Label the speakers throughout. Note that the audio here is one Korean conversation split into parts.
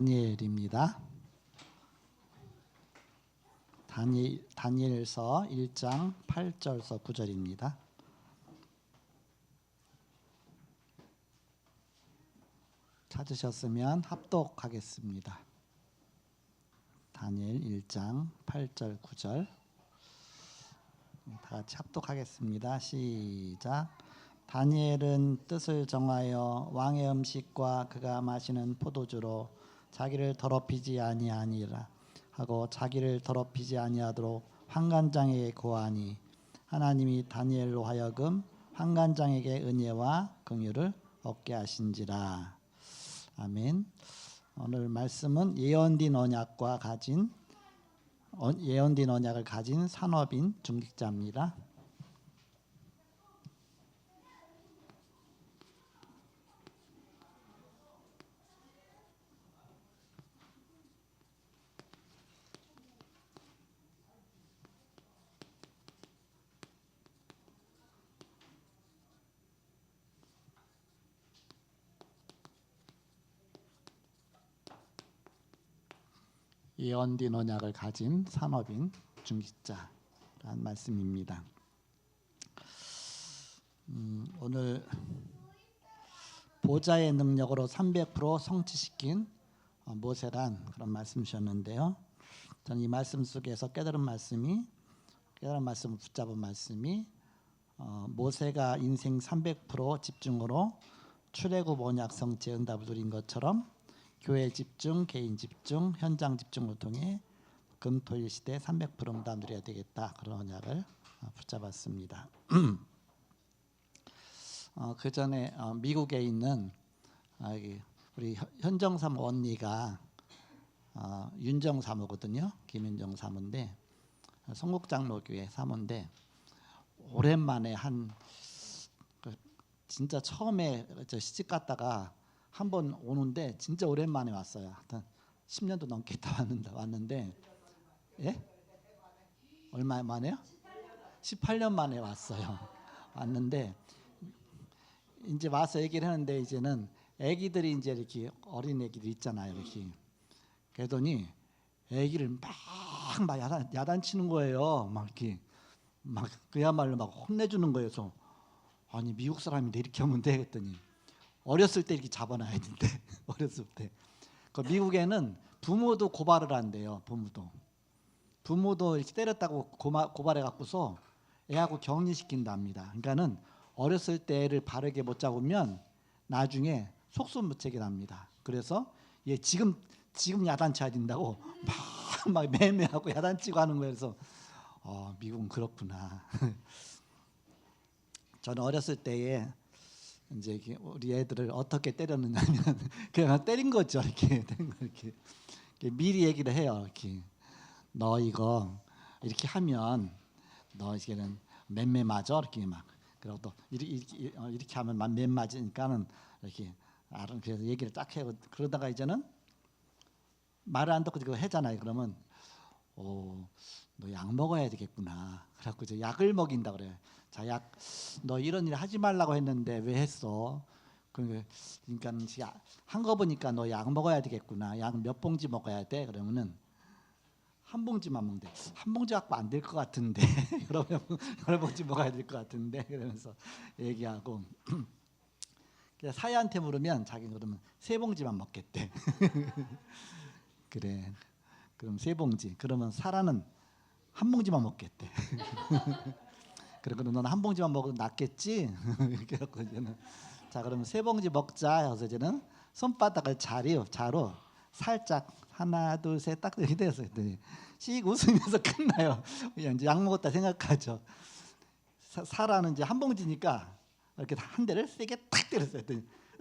Speaker 1: 다니엘입니다. 다니엘서 1장 8절서 9절입니다. 찾으셨으면 합독하겠습니다. 다니엘 1장 8절 9절 다 같이 합독하겠습니다. 시작. 다니엘은 뜻을 정하여 왕의 음식과 그가 마시는 포도주로 자기를 더럽히지 아니하니라 하고 자기를 더럽히지 아니하도록 환관장에게 고하니 하나님이 다니엘로 하여금 환관장에게 은혜와 긍휼을 얻게 하신지라. 아멘. 오늘 말씀은 예언된 언약을 가진 산업인 중직자입니다. 예언된 언약을 가진 산업인 중직자라는 말씀입니다. 오늘 보좌의 능력으로 300% 성취시킨 모세란 그런 말씀 주셨는데요. 저는 이 말씀 속에서 깨달은 말씀을 붙잡은 말씀이 모세가 인생 300% 집중으로 출애굽 언약 성취의 응답을 누린 것처럼 교회 집중, 개인 집중, 현장 집중을 통해 금토일 시대 300% 응답 누려야 되겠다. 그런 언약을 붙잡았습니다. 그 전에 미국에 있는 우리 현정 사모 언니가 윤정 사모거든요. 김윤정 사모인데 성국장로교회 사모인데 오랜만에 진짜 처음에 시집 갔다가 한번 오는데 진짜 오랜만에 왔어요. 하여튼 10년도 넘게 있다 왔는데 예? 얼마 만에요? 18년 만에 왔어요. 왔는데 이제 와서 얘기를 하는데 이제는 애기들이 이제 이렇게 어린 애기들 있잖아요. 이렇게 그러더니 애기를 막 야단치는 거예요. 막 이렇게 막 그야말로 막 혼내주는 거예요. 그래서 아니 미국 사람인데 이렇게 하면 돼 했더니 어렸을 때 이렇게 잡아놔야 된대. 어렸을 때. 그 미국에는 부모도 고발을 한대요. 부모도 이렇게 때렸다고 고발해 갖고서 애하고 격리시킨답니다. 그러니까는 어렸을 때 애를 바르게 못 잡으면 나중에 속수무책이 납니다. 그래서 얘 지금 야단쳐야 된다고 막 매매하고 야단치고 하는 거예요. 그래서 미국은 그렇구나. 저는 어렸을 때에 이제 우리 애들을 어떻게 때렸느냐면 그냥 때린 거죠. 이렇게 미리 얘기를 해요. 이렇게 너 이거 이렇게 하면 너 이제는 맴매 맞아. 이렇게 막 그리고 또 이렇게 하면 맴매 맞으니까는 이렇게 그래서 얘기를 딱 해요. 그러다가 이제는 말을 안 듣고 그거 하잖아요. 그러면 너 약 먹어야 되겠구나. 그래갖고 이제 약을 먹인다 그래요. 자, 약 너 이런 일 하지 말라고 했는데 왜 했어? 그러니까 한 거 보니까 너 약 먹어야 되겠구나. 약 몇 봉지 먹어야 돼? 그러면은 한 봉지만 먹는데 한 봉지 갖고 안 될 것 같은데 여러 봉지 먹어야 될 것 같은데 그러면서 얘기하고 사야한테 물으면 자기는 그러면 세 봉지만 먹겠대. 그래. 그럼 세 봉지. 그러면 사라는 한 봉지만 먹겠대. 그리고 너는 한 봉지만 먹으면 낫겠지? 이렇게 해서 이제는 자 그러면 세 봉지 먹자. 해서 이제는 손바닥을 자로 살짝 하나 둘 셋 딱 이렇게 돼서 씩 웃으면서 끝나요. 그냥 이제 약 먹었다 생각하죠. 사라는 이제 한 봉지니까 이렇게 한 대를 세게 탁 때렸어요.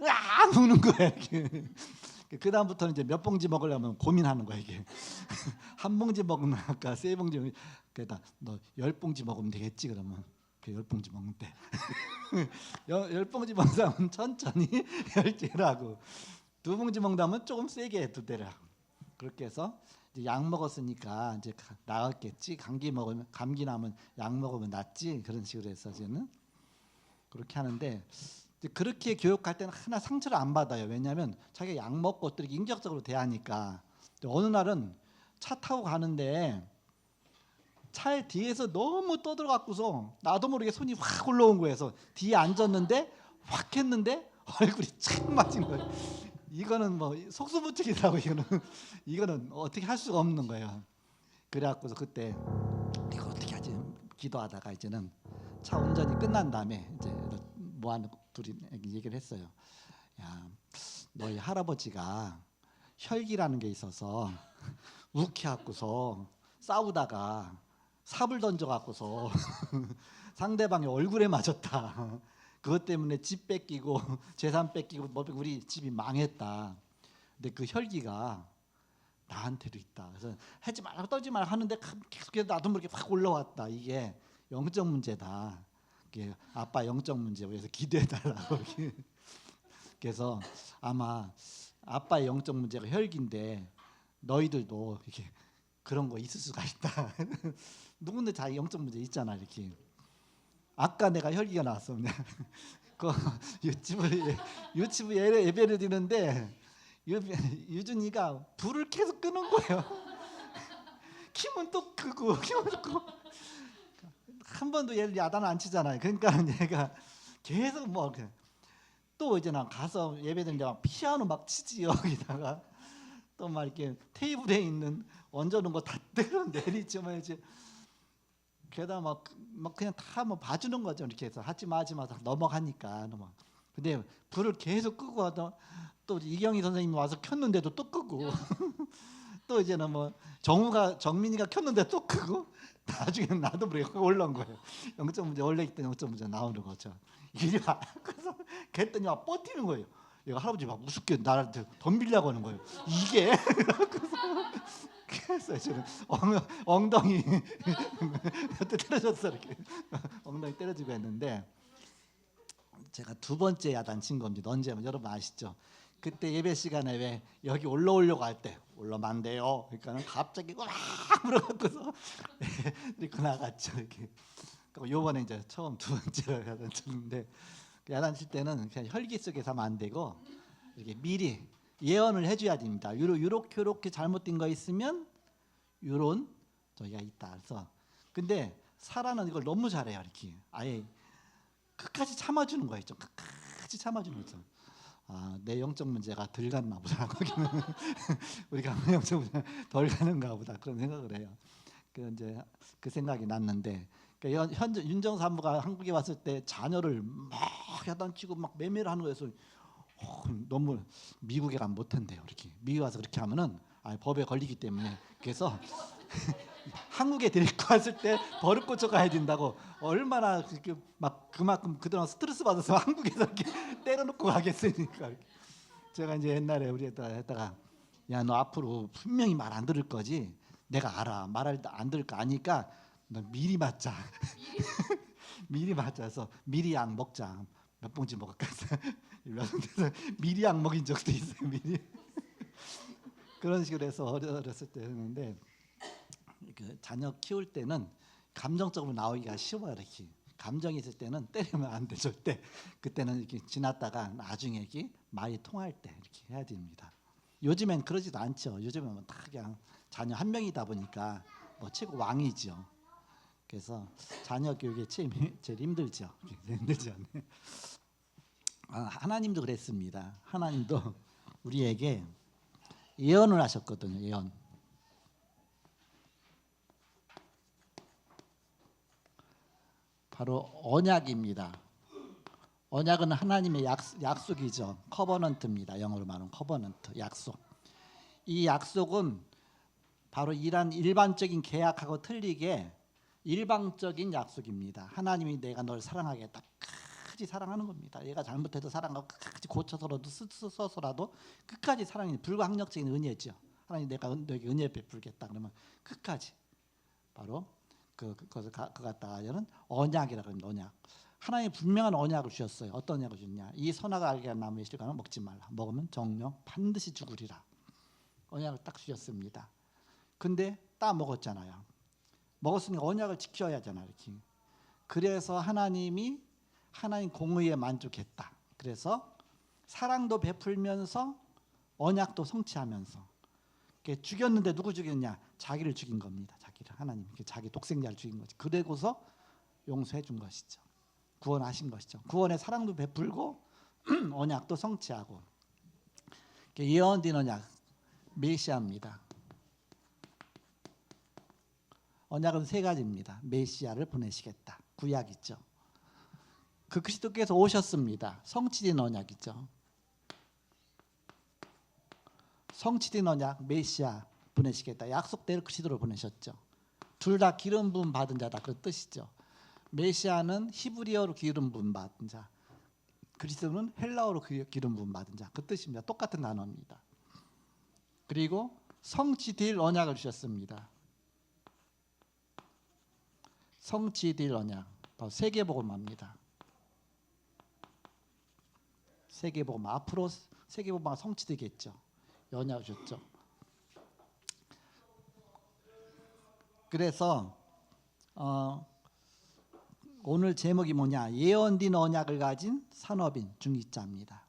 Speaker 1: 으아 우는 거예요. 그 다음부터는 이제 몇 봉지 먹으려면 고민하는 거야 이게. 한 봉지 먹으면 아까 세 봉지 그러다 너 10봉지 먹으면 되겠지 그러면 그 10봉지 먹는데 10봉지 먹는 사람은 천천히 10개를 하고 2봉지 먹다면 조금 세게 2대를 하고 그렇게 해서 이제 약 먹었으니까 이제 나았겠지. 감기 나면 약 먹으면 낫지. 그런 식으로 해서 저는 그렇게 하는데 이제 그렇게 교육할 때는 하나 상처를 안 받아요. 왜냐하면 자기가 약 먹고 또 이렇게 인격적으로 대하니까. 어느 날은 차 타고 가는데 차에 뒤에서 너무 떠들어갖고서 나도 모르게 손이 확 올라온 거예요. 그래서 뒤에 앉았는데 확 했는데 얼굴이 착 맞은 거예요. 이거는 뭐 속수무책이라고 이거는 어떻게 할 수가 없는 거예요. 그래갖고서 그때 이거 어떻게 하지 기도하다가 이제는 차 운전이 끝난 다음에 이제 모아놓 둘이 얘기를 했어요. 야, 너희 할아버지가 혈기라는 게 있어서 욱해갖고서 싸우다가 삽을 던져갖고서 상대방의 얼굴에 맞았다. 그것 때문에 집 뺏기고 재산 뺏기고 뭐 우리 집이 망했다. 근데 그 혈기가 나한테도 있다. 그래서 하지 말라고 떨지 말라 하는데 계속해서 나도 모르게 확 올라왔다. 이게 영적 문제다. 이게 아빠 영적 문제. 그래서 기도해달라고. 그래서 아마 아빠의 영적 문제가 혈기인데 너희들도 이렇게 그런 거 있을 수가 있다. 누군데 자기 영적 문제 있잖아. 이렇게. 아까 내가 혈기가 나왔어. 그 유치부 예배를 드리는데 유준이가 불을 계속 끄는 거예요. 키면 또 끄고 키면 또 끄고 한 번도 얘를 야단 안 치잖아요. 그러니까 얘가 계속 뭐 또 이제 나 가서 예배드리는데 막 피아노 막 치지 여기다가 또 막 이렇게 테이블에 있는 얹어놓은 거 다 때려 내리죠. 이제 게다가 막 그냥 다 뭐 봐주는 거죠. 이렇게 해서 하지 마 넘어가니까. 근데 불을 계속 끄고 하다 또 이경희 선생님이 와서 켰는데도 또 끄고 또 이제는 뭐 정민이가 켰는데 또 끄고 나중에는 나도 모르게 올라온 거예요. 영적 문제 원래 있던 영적 문제 나오는 거죠. 이리 와. 그래서 그랬더니 막 버티는 거예요. 얘가 할아버지 막 우습게 나한테 덤비려고 하는 거예요. 이게 그래서 저는 엉덩이 때려줬어. 이렇게 엉덩이 때려주고 했는데 제가 두 번째 야단 친 겁니다. 언제 여러분 아시죠? 그때 예배 시간에 왜 여기 올라오려고 할 때 올라오면 안 돼요. 그러니까는 갑자기 막 물어갖고서 이렇게 나갔죠. 이렇게. 요번에 이제 처음 두 번째로 야단 쳤는데 야단 칠 때는 그냥 혈기 속에서 하면 안 되고 이렇게 미리 예언을 해줘야 됩니다. 요렇게 잘못된 거 있으면 요런 저희가 있다. 그래서 근데 사라는 이걸 너무 잘해요. 이렇게 아예 끝까지 참아주는 거예요. 좀 끝까지 참아주는 거죠. 아, 내 영적 문제가 덜 갔나 보다. 거기는 우리가 영적 문제가 덜 가는가 보다 그런 생각을 해요. 이제 그 생각이 났는데 현재 윤정 사무가 한국에 왔을 때 자녀를 막 야단치고 막 매매를 하는 거에서 너무 미국에 가면 못한대요. 이렇게 미국 와서 그렇게 하면은 법에 걸리기 때문에 그래서 한국에 데리고 왔을 때 버릇 고쳐 가야 된다고 얼마나 막 그만큼 그동안 스트레스 받아서 한국에서 이렇게 때려놓고 가겠으니까 제가 이제 옛날에 우리 했다가 야 너 앞으로 분명히 말 안 들을 거지 내가 알아 말을 안 들을 거 아니까 너 미리 맞자 미리 맞자서 미리 약 먹자 몇 봉지 먹을까 미리 약 먹인 적도 있어요. 미리 그런 식으로 해서 어렸을 때 했는데 그 자녀 키울 때는 감정적으로 나오기가 쉬워요. 이렇게 감정이 있을 때는 때리면 안 돼 절대. 그때는 이렇게 지났다가 나중에 이렇게 말이 통할 때 이렇게 해야 됩니다. 요즘엔 그러지도 않죠. 요즘은 뭐 다 그냥 자녀 한 명이다 보니까 뭐 최고 왕이죠. 그래서 자녀 교육이 제일 힘들죠. 힘들지 않아요. 하나님도 그랬습니다. 하나님도 우리에게 예언을 하셨거든요. 예언. 바로 언약입니다. 언약은 하나님의 약속이죠. 커버넌트입니다. 영어로 말하면 커버넌트, 약속. 이 약속은 바로 이런 일반적인 계약하고 틀리게 일방적인 약속입니다. 하나님이 내가 널 사랑하겠다. 끝까지 사랑하는 겁니다. 얘가 잘못해도 사랑하고 끝까지 고쳐서라도 써서라도 끝까지 사랑이 불가항력적인 은혜죠. 하나님 내가 너에게 은혜 베풀겠다 그러면 끝까지 바로 그것을 갖다가는 언약이라고 합니다. 언약. 하나님이 분명한 언약을 주셨어요. 어떤 언약을 주냐? 이 선악을 알게 하는 나무의 실과는 먹지 말라. 먹으면 정령 반드시 죽으리라. 언약을 딱 주셨습니다. 근데 따 먹었잖아요. 먹었으니까 언약을 지켜야 하잖아요. 이렇게. 그래서 하나님 공의에 만족했다. 그래서 사랑도 베풀면서 언약도 성취하면서. 죽였는데 누구 죽였냐? 자기를 죽인 겁니다. 자기를. 하나님 자기 독생자를 죽인 거지. 그러고서 용서해 준 것이죠. 구원하신 것이죠. 구원의 사랑도 베풀고 언약도 성취하고. 예언된 언약 메시아입니다. 언약은 세 가지입니다. 메시아를 보내시겠다. 구약이죠. 그 그리스도께서 오셨습니다. 성취된 언약이죠. 성취된 언약 메시아 보내시겠다. 약속대로 그리스도를 보내셨죠. 둘 다 기름 부음 받은 자다. 그 뜻이죠. 메시아는 히브리어로 기름 부음 받은 자, 그리스도는 헬라어로 기름 부음 받은 자. 그 뜻입니다. 똑같은 단어입니다. 그리고 성취될 언약을 주셨습니다. 성취될 언약, 바로 세계복음화입니다. 세계복음, 앞으로 세계복음화가 성취되겠죠. 언약을 줬죠. 그래서 오늘 제목이 뭐냐? 예언된 언약을 가진 산업인 중직자입니다.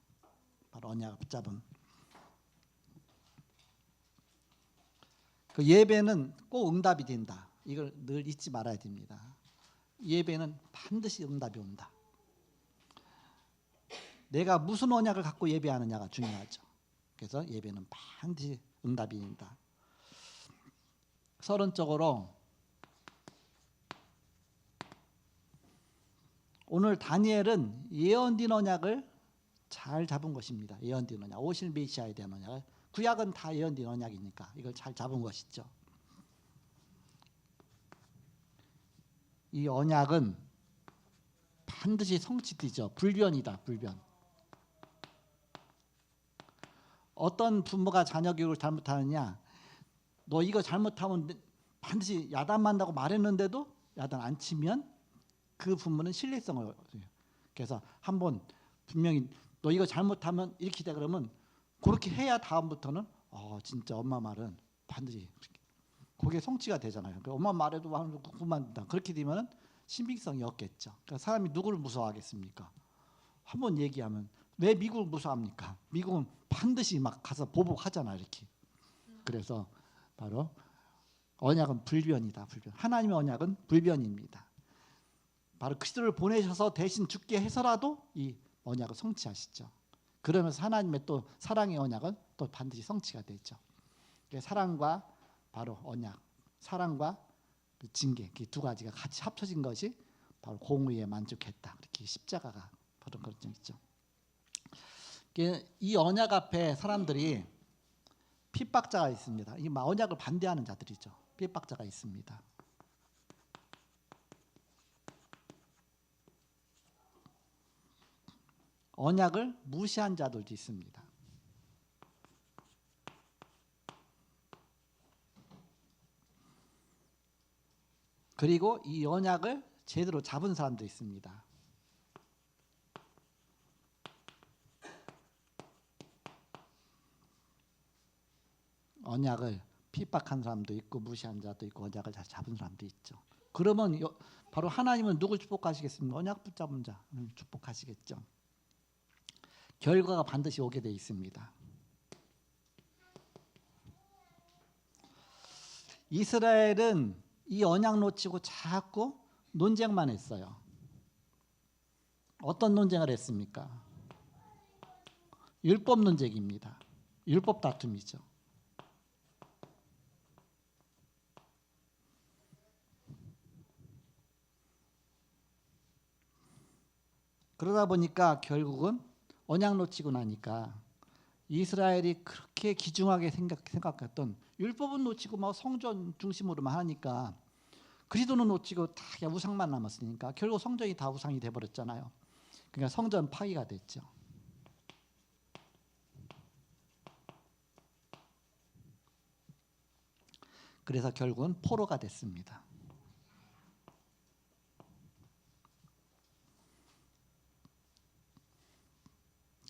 Speaker 1: 바로 언약을 붙잡은. 그 예배는 꼭 응답이 된다. 이걸 늘 잊지 말아야 됩니다. 예배는 반드시 응답이 온다. 내가 무슨 언약을 갖고 예배하느냐가 중요하죠. 그래서 예배는 반드시 응답이 된다. 서론적으로 오늘 다니엘은 예언된 언약을 잘 잡은 것입니다. 예언된 언약, 오실 메시아에 대한 언약을. 구약은 다 예언된 언약이니까 이걸 잘 잡은 것이죠. 이 언약은 반드시 성취되죠. 불변이다. 불변. 어떤 부모가 자녀 교육을 잘못하느냐? 너 이거 잘못하면 반드시 야단만다고 말했는데도 야단 안 치면 그 부모는 신뢰성을. 그래서 한번 분명히 너 이거 잘못하면 이렇게 돼 그러면 그렇게 해야 다음부터는 진짜 엄마 말은 반드시 그게 성취가 되잖아요. 그러니까 엄마 말에도 그만둔다. 그렇게 되면 신빙성이 없겠죠. 그러니까 사람이 누구를 무서워하겠습니까? 한번 얘기하면 왜 미국을 무서워합니까? 미국은 반드시 막 가서 보복하잖아 이렇게. 그래서 바로 언약은 불변이다. 불변. 하나님의 언약은 불변입니다. 바로 그리스도를 보내셔서 대신 죽게 해서라도 이 언약을 성취하시죠. 그러면서 하나님의 또 사랑의 언약은 또 반드시 성취가 되죠. 사랑과 바로 언약, 사랑과 그 징계, 그 두 가지가 같이 합쳐진 것이 바로 공의에 만족했다. 이렇게 십자가가 바로 그런 점이죠. 이 언약 앞에 사람들이 핍박자가 있습니다. 이 언약을 반대하는 자들이죠. 핍박자가 있습니다. 언약을 무시한 자들도 있습니다. 그리고 이 언약을 제대로 잡은 사람도 있습니다. 언약을 핍박한 사람도 있고 무시한 자도 있고 언약을 잘 잡은 사람도 있죠. 그러면 바로 하나님은 누굴 축복하시겠습니까? 언약 붙잡은 자 축복하시겠죠. 결과가 반드시 오게 돼 있습니다. 이스라엘은 이 언약 놓치고 자꾸 논쟁만 했어요. 어떤 논쟁을 했습니까? 율법 논쟁입니다. 율법 다툼이죠. 그러다 보니까 결국은 언약 놓치고 나니까 이스라엘이 그렇게 귀중하게 생각했던 율법은 놓치고 막 성전 중심으로만 하니까 그리스도는 놓치고 다 우상만 남았으니까 결국 성전이 다 우상이 돼버렸잖아요. 그러니까 성전 파괴가 됐죠. 그래서 결국은 포로가 됐습니다.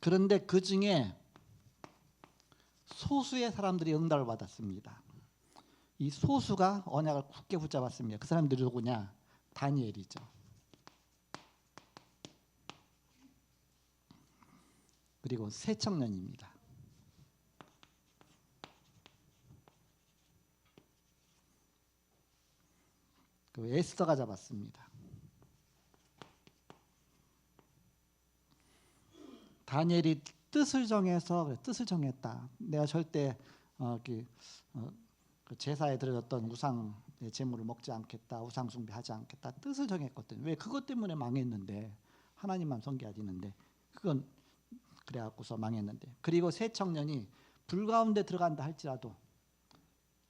Speaker 1: 그런데 그 중에 소수의 사람들이 응답을 받았습니다. 이 소수가 언약을 굳게 붙잡았습니다. 그 사람들이 누구냐? 다니엘이죠. 그리고 새 청년입니다. 그 에스더가 잡았습니다. 다니엘이 뜻을 정해서 뜻을 정했다. 내가 절대 그 제사에 드려졌던 우상 제물을 먹지 않겠다. 우상 숭배하지 않겠다. 뜻을 정했거든. 왜? 그것 때문에 망했는데. 하나님만 섬겨야 되는데 그건 그래갖고서 망했는데. 그리고 새 청년이 불 가운데 들어간다 할지라도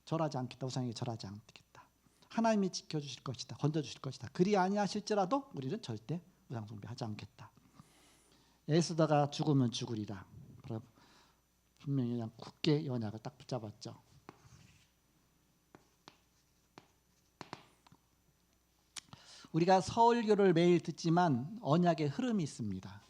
Speaker 1: 절하지 않겠다. 우상에게 절하지 않겠다. 하나님이 지켜주실 것이다. 건져주실 것이다. 그리 아니하실지라도 우리는 절대 우상 숭배하지 않겠다. 에스더가 죽으면 죽으리라. 분명히 그냥 굳게 언약을 딱 붙잡았죠. 우리가 서울교를 매일 듣지만 언약의 흐름이 있습니다.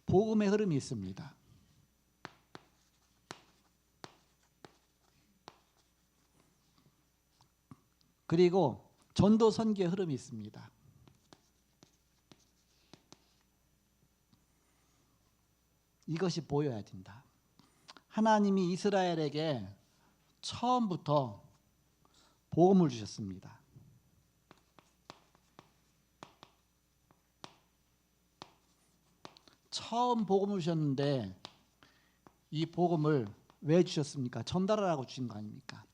Speaker 1: 복음의 흐름이 있습니다. 그리고 전도 선교의 흐름이 있습니다. 이것이 보여야 된다. 하나님이 이스라엘에게 처음부터 복음을 주셨습니다. 처음 복음을 주셨는데 이 복음을 왜 주셨습니까? 전달하라고 주신 거 아닙니까?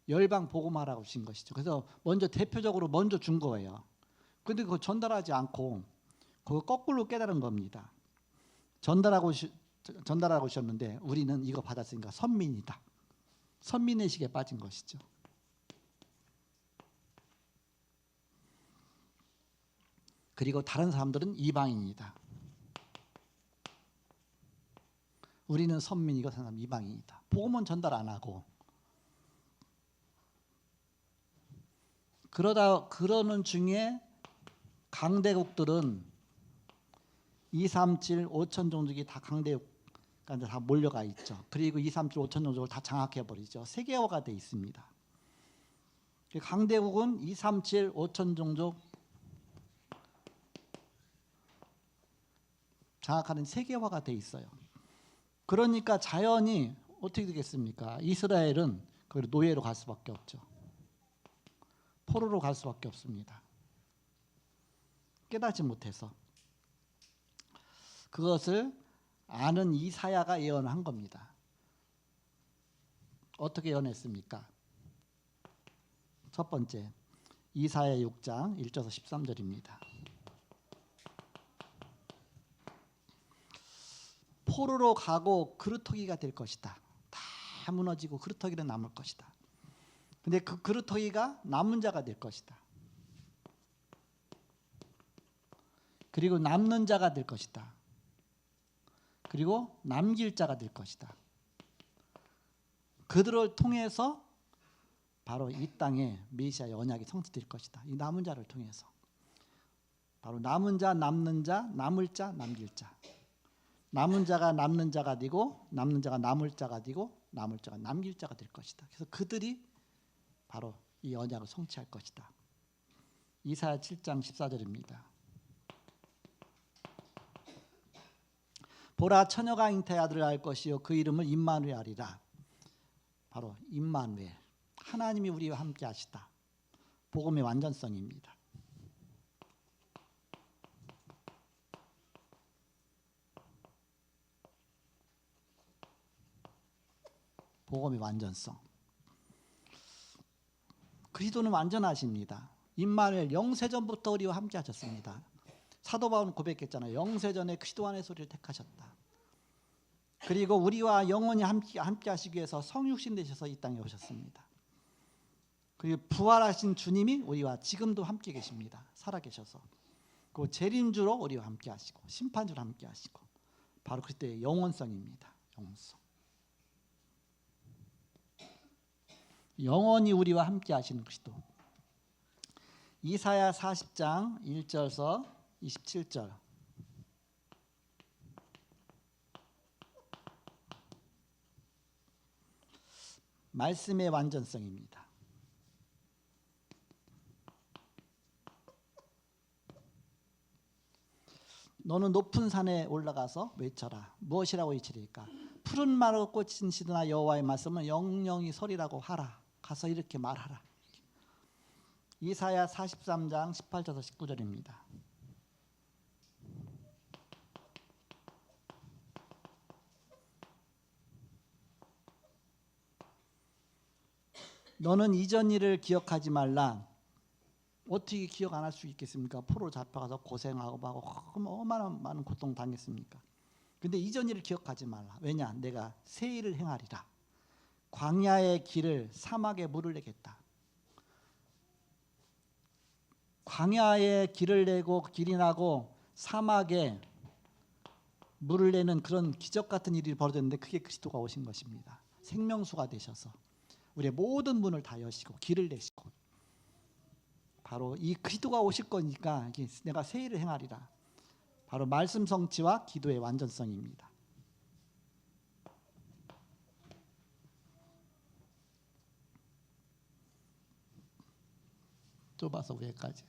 Speaker 1: 열방 복음하라고 주신 것이죠. 그래서 먼저 대표적으로 먼저 준 거예요. 근데 그거 전달하지 않고 그거 거꾸로 깨달은 겁니다. 전달하고 주셨는데 우리는 이거 받았으니까 선민이다. 선민의식에 빠진 것이죠. 그리고 다른 사람들은 이방인이다. 우리는 선민이고 사람 이방인이다. 복음은 전달 안 하고 그러는 중에 강대국들은 237, 5천 종족이 다 강대국 다 몰려가 있죠. 그리고 237, 5천 종족을 다 장악해 버리죠. 세계화가 돼 있습니다. 강대국은 237, 5천 종족 장악하는 세계화가 돼 있어요. 그러니까 자연히 어떻게 되겠습니까? 이스라엘은 노예로 갈 수밖에 없죠. 포로로 갈 수밖에 없습니다. 깨닫지 못해서. 그것을 아는 이사야가 예언한 겁니다. 어떻게 예언했습니까? 첫 번째, 이사야 6장 1절에서 13절입니다. 포로로 가고 그루터기가 될 것이다. 다 무너지고 그루터기는 남을 것이다. 근데 그 그루터기가 남은 자가 될 것이다. 그리고 남는 자가 될 것이다. 그리고 남길 자가 될 것이다. 그들을 통해서 바로 이 땅에 메시아의 언약이 성취될 것이다. 이 남은 자를 통해서 바로 남은 자, 남는 자, 남을 자, 남길 자. 남은 자가 남는 자가 되고 남는 자가 남을 자가 되고 남을 자가 남길 자가 될 것이다. 그래서 그들이 바로 이 언약을 성취할 것이다. 이사야 7장 14절입니다. 보라 처녀가 잉태의 아들을 낳을 것이요 그 이름을 임마누엘 하리라. 바로 임마누엘, 하나님이 우리와 함께 하시다. 복음의 완전성입니다. 복음의 완전성. 그리스도는 완전하십니다. 임마누엘, 영세전부터 우리와 함께 하셨습니다. 사도 바울은 고백했잖아요. 영세전에 그리스도 안에서 우리를 택하셨다. 그리고 우리와 영원히 함께 하시기 위해서 성육신 되셔서 이 땅에 오셨습니다. 그리고 부활하신 주님이 우리와 지금도 함께 계십니다. 살아계셔서. 그 재림주로 우리와 함께 하시고 심판주로 함께 하시고 바로 그때의 영원성입니다. 영원성. 영원히 우리와 함께 하시는 그리스도. 이사야 40장 1절에서 27절. 말씀의 완전성입니다. 너는 높은 산에 올라가서 외쳐라. 무엇이라고 외치리까? 푸른 마루 꽂힌 시드나 여호와의 말씀은 영영이 서리라고 하라. 가서 이렇게 말하라. 이사야 43장 18절에서 19절입니다. 너는 이전 일을 기억하지 말라. 어떻게 기억 안 할 수 있겠습니까? 포로 잡혀가서 고생하고 그럼 얼마나 많은 고통 당했습니까? 근데 이전 일을 기억하지 말라. 왜냐? 내가 새 일을 행하리라. 광야의 길을 사막에 물을 내겠다. 광야에 길을 내고 길이 나고 사막에 물을 내는 그런 기적 같은 일이 벌어졌는데 그게 그리스도가 오신 것입니다. 생명수가 되셔서 우리의 모든 문을 다 여시고 길을 내시고 바로 이 그리스도가 오실 거니까 내가 새 일을 행하리라. 바로 말씀 성취와 기도의 완전성입니다. 좁아서 위에까지.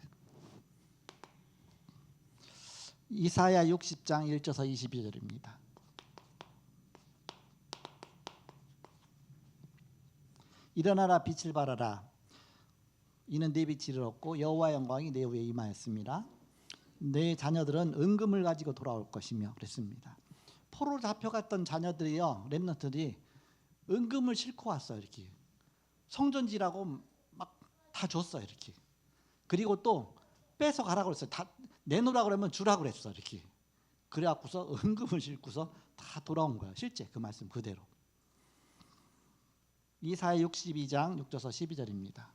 Speaker 1: 이사야 60장 1절에서 22절입니다. 일어나라 빛을 발하라. 이는 내 빛이 이르렀고 여호와 영광이 내 위에 임하였습니다. 내 자녀들은 은금을 가지고 돌아올 것이며 그랬습니다. 포로 잡혀갔던 자녀들이요, 렘넌트들이 은금을 싣고 왔어요. 이렇게 성전지라고 막 다 줬어요. 이렇게. 그리고 또 뺏어 가라고 그랬어요. 다 내놓으라고 그러면 주라고 그랬어. 이렇게. 그래갖고서 은금을 싣고서 다 돌아온 거예요. 실제 그 말씀 그대로. 이사야 62장 6절에서 12절입니다.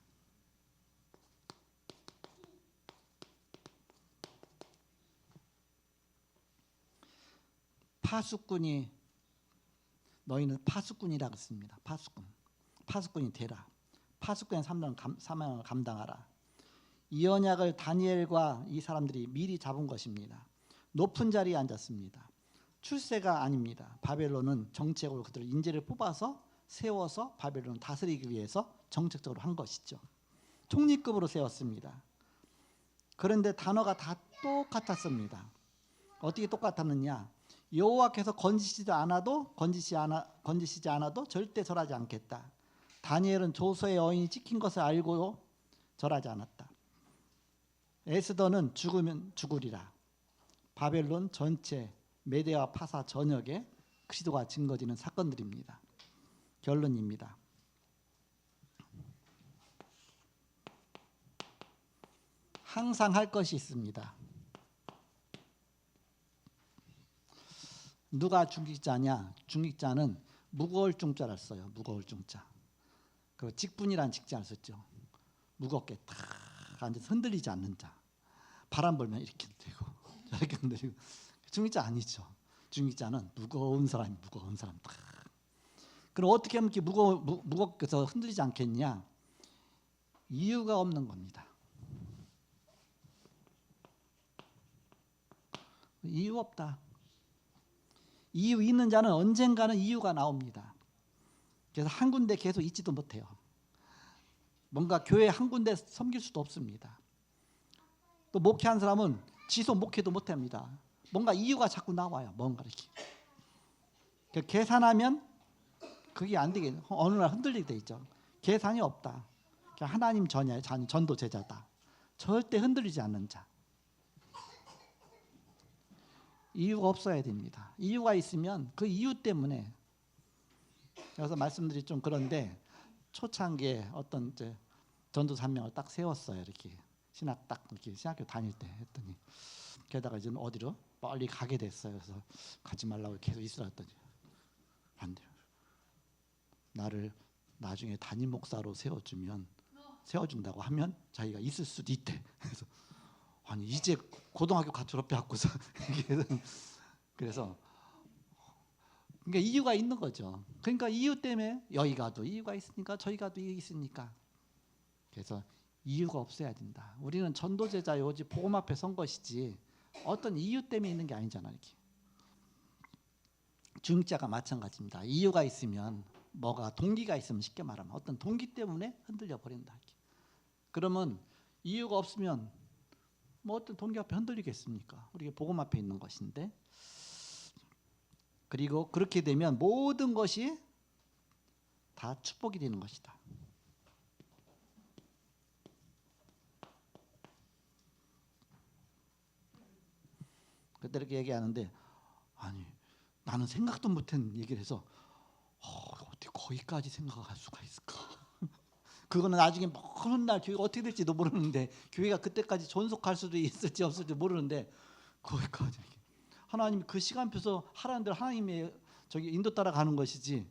Speaker 1: 파수꾼이 너희는 파수꾼이라고 했습니다. 파수꾼이 되라. 파수꾼의 사명을 감당하라. 이 언약을 다니엘과 이 사람들이 미리 잡은 것입니다. 높은 자리에 앉았습니다. 출세가 아닙니다. 바벨론은 정책으로 그들을 인재를 뽑아서 세워서 바벨론을 다스리기 위해서 정책적으로 한 것이죠. 총리급으로 세웠습니다. 그런데 단어가 다 똑같았습니다. 어떻게 똑같았느냐? 여호와께서 건지시지 않아도 절대 절하지 않겠다. 다니엘은 조서의 여인이 찍힌 것을 알고 절하지 않았다. 에스더는 죽으면 죽으리라. 바벨론 전체 메대와 파사 전역에 그리스도가 증거지는 사건들입니다. 결론입니다. 항상 할 것이 있습니다. 누가 중직자냐? 중직자는 무거울 중자를 써요. 무거울 중자. 그 직분이라는 직자를 썼죠. 무겁게 탁 앉아서 흔들리지 않는 자. 바람 불면 이렇게 흔들리고 저렇게 흔들리고. 중직자 아니죠. 중직자는 무거운 사람. 탁. 그럼 어떻게 하면 이렇게 무겁게 해서 흔들리지 않겠냐? 이유가 없는 겁니다. 이유 없다. 이유 있는 자는 언젠가는 이유가 나옵니다. 그래서 한 군데 계속 있지도 못해요. 뭔가 교회 한 군데 섬길 수도 없습니다. 또 목회한 사람은 지속 목회도 못합니다. 뭔가 이유가 자꾸 나와요. 뭔가 이렇게. 계산하면 그게 안 되게 어느 날 흔들리게 돼 있죠. 계산이 없다. 하나님 전야, 전도 제자다. 절대 흔들리지 않는 자. 이유가 없어야 됩니다. 이유가 있으면 그 이유 때문에. 그래서 말씀드리 좀 그런데 초창기에 어떤 이제 전도사 한 명을 딱 세웠어요. 이렇게 이렇게 신학교 다닐 때 했더니 게다가 이제 어디로 빨리 가게 됐어요. 그래서 가지 말라고 계속 있으라 했더니 안 돼요. 나를 나중에 담임 목사로 세워준다고 하면 자기가 있을 수도 있대. 그래서 아니 이제 고등학교 가 졸업해갖고서 그래서 그러니까 이유가 있는 거죠. 그러니까 이유 때문에 여기 가도 이유가 있으니까 저기 가도 이유가 있으니까. 그래서 이유가 없어야 된다. 우리는 전도제자 오지 복음 앞에 선 것이지 어떤 이유 때문에 있는 게 아니잖아. 이렇게. 중직자가 마찬가지입니다. 이유가 있으면 뭐가 동기가 있으면 쉽게 말하면 어떤 동기 때문에 흔들려 버린다. 이렇게. 그러면 이유가 없으면 뭐 어떤 동기 앞에 흔들리겠습니까? 우리가 복음 앞에 있는 것인데. 그리고 그렇게 되면 모든 것이 다 축복이 되는 것이다. 그때 이렇게 얘기하는데, 아니 나는 생각도 못한 얘기를 해서 어떻게 거기까지 생각할 수가 있을까? 그거는 나중에 먼 날 교회가 어떻게 될지도 모르는데, 교회가 그때까지 존속할 수도 있을지 없을지 모르는데, 거기까지 하나님 그 시간표서 하라는 대로 하나님의 저기 인도 따라가는 것이지,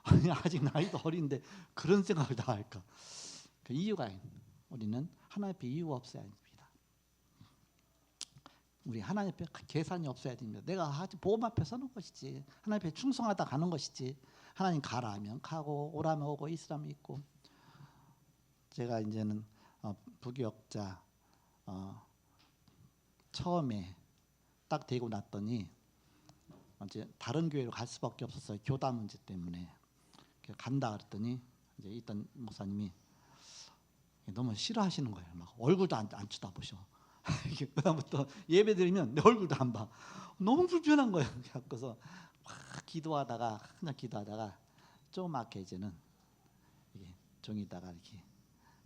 Speaker 1: 아니 아직 나이도 어린데 그런 생각을 다 할까? 그 이유가, 우리는 하나님 앞에 이유가 없어야 됩니다. 우리 하나님 앞에 계산이 없어야 됩니다. 내가 보험 앞에 서는 것이지, 하나님 앞에 충성하다 가는 것이지, 하나님 가라 하면 가고 오라면 오고 있으라면 있고. 제가 이제는 부교역자 처음에 딱 되고 났더니 이제 다른 교회로 갈 수밖에 없었어요. 교단 문제 때문에. 간다 그랬더니 이제 있던 목사님이 너무 싫어하시는 거예요. 막 얼굴도 안 쳐다보셔. 그다음부터 예배 드리면 내 얼굴도 안 봐. 너무 불편한 거예요. 그래서 막 기도하다가 그냥 기도하다가 조그맣게 이제는 이게 종이다가 이렇게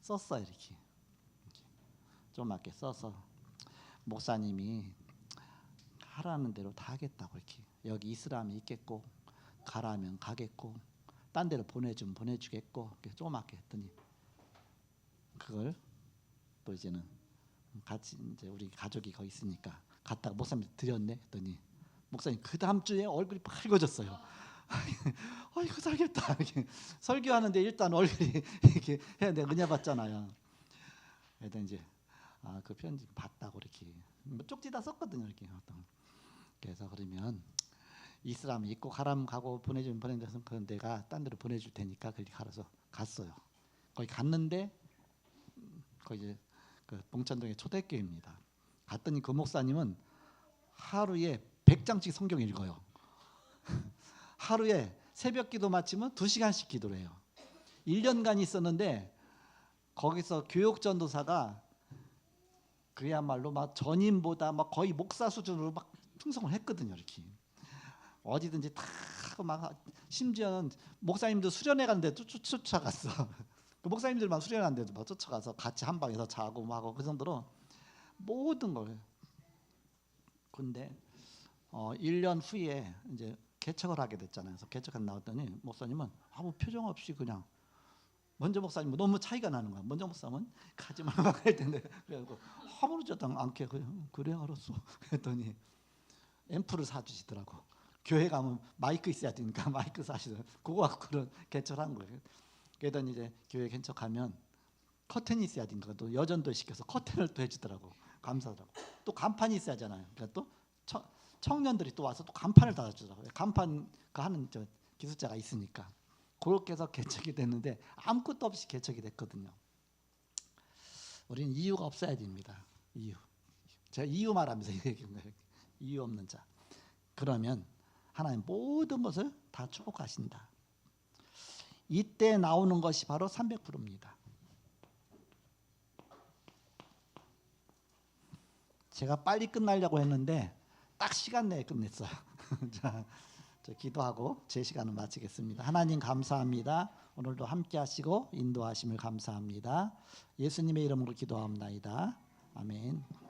Speaker 1: 썼어요. 이렇게 조그맣게 써서 목사님이 하라는 대로 다 하겠다고, 이렇게 여기 있으라면 있겠고 가라면 가겠고 딴 데로 보내주면 보내주겠고, 이렇게 조그맣게 했더니 그걸 또 이제는 같이 이제 우리 가족이 거기 있으니까 갔다가 목사님 드렸네 했더니 목사님 그 다음 주에 얼굴이 빨개졌어요. 이거 살겠다. 이렇게 설교하는데 일단 얼굴이 이렇게 해야 돼. 은혜 받잖아요. 그래서 이제 그 편지 봤다고 이렇게 쪽지다 썼거든요. 이렇게. 그래서 그러면 이스라엘 있고 가라면 가고 보내주면 보낸다서 그런 데가 딴 데로 보내줄 테니까 그렇게 가서 갔어요. 거기 갔는데 거기 이제 그 봉천동의 초대교회입니다. 갔더니 그 목사님은 하루에 100장씩 성경 읽어요. 하루에 새벽 기도 마치면 2시간씩 기도를 해요. 1년간 있었는데 거기서 교육 전도사가 그야말로 막 전임보다 막 거의 목사 수준으로 막 충성을 했거든요. 이렇게 어디든지 다 막, 심지어는 목사님도 수련회 갔는데 쫓아갔어. 그 목사님들만 수련한데도 막 쫓아가서 같이 한 방에서 자고 막 하고 그 정도로 모든 걸. 근데 1년 후에 이제 개척을 하게 됐잖아요. 그래서 개척한 나왔더니 목사님은 아무 표정 없이 그냥, 먼저 목사님은 너무 차이가 나는 거야. 먼저 목사님은 가지 말고 할 텐데 그래서 아무렇지도 않게 그래 알았어 그랬더니 앰프를 사주시더라고. 교회 가면 마이크 있어야 되니까 마이크 사시더라고. 그거 갖고 그런 개척한 거예요. 그러더니 이제 교회 개척하면 커튼이 있어야 되니까 또 여전도 시켜서 커튼을 또 해주더라고. 감사하더라고. 또 간판이 있어야 하잖아요. 그러니까 또 청년들이 또 와서 또 간판을 달아주더라고요. 간판 그 하는 저 기술자가 있으니까. 그렇게 해서 개척이 됐는데 아무것도 없이 개척이 됐거든요. 우리는 이유가 없어야 됩니다. 이유. 제가 이유 말하면서 얘기한 거예요. 이유 없는 자. 그러면 하나님 모든 것을 다 축복하신다. 이때 나오는 것이 바로 300%입니다. 제가 빨리 끝나려고 했는데 딱 시간 내에 끝냈어요. 자, 저 기도하고 제 시간을 마치겠습니다. 하나님 감사합니다. 오늘도 함께 하시고 인도하심을 감사합니다. 예수님의 이름으로 기도합니다. 아멘.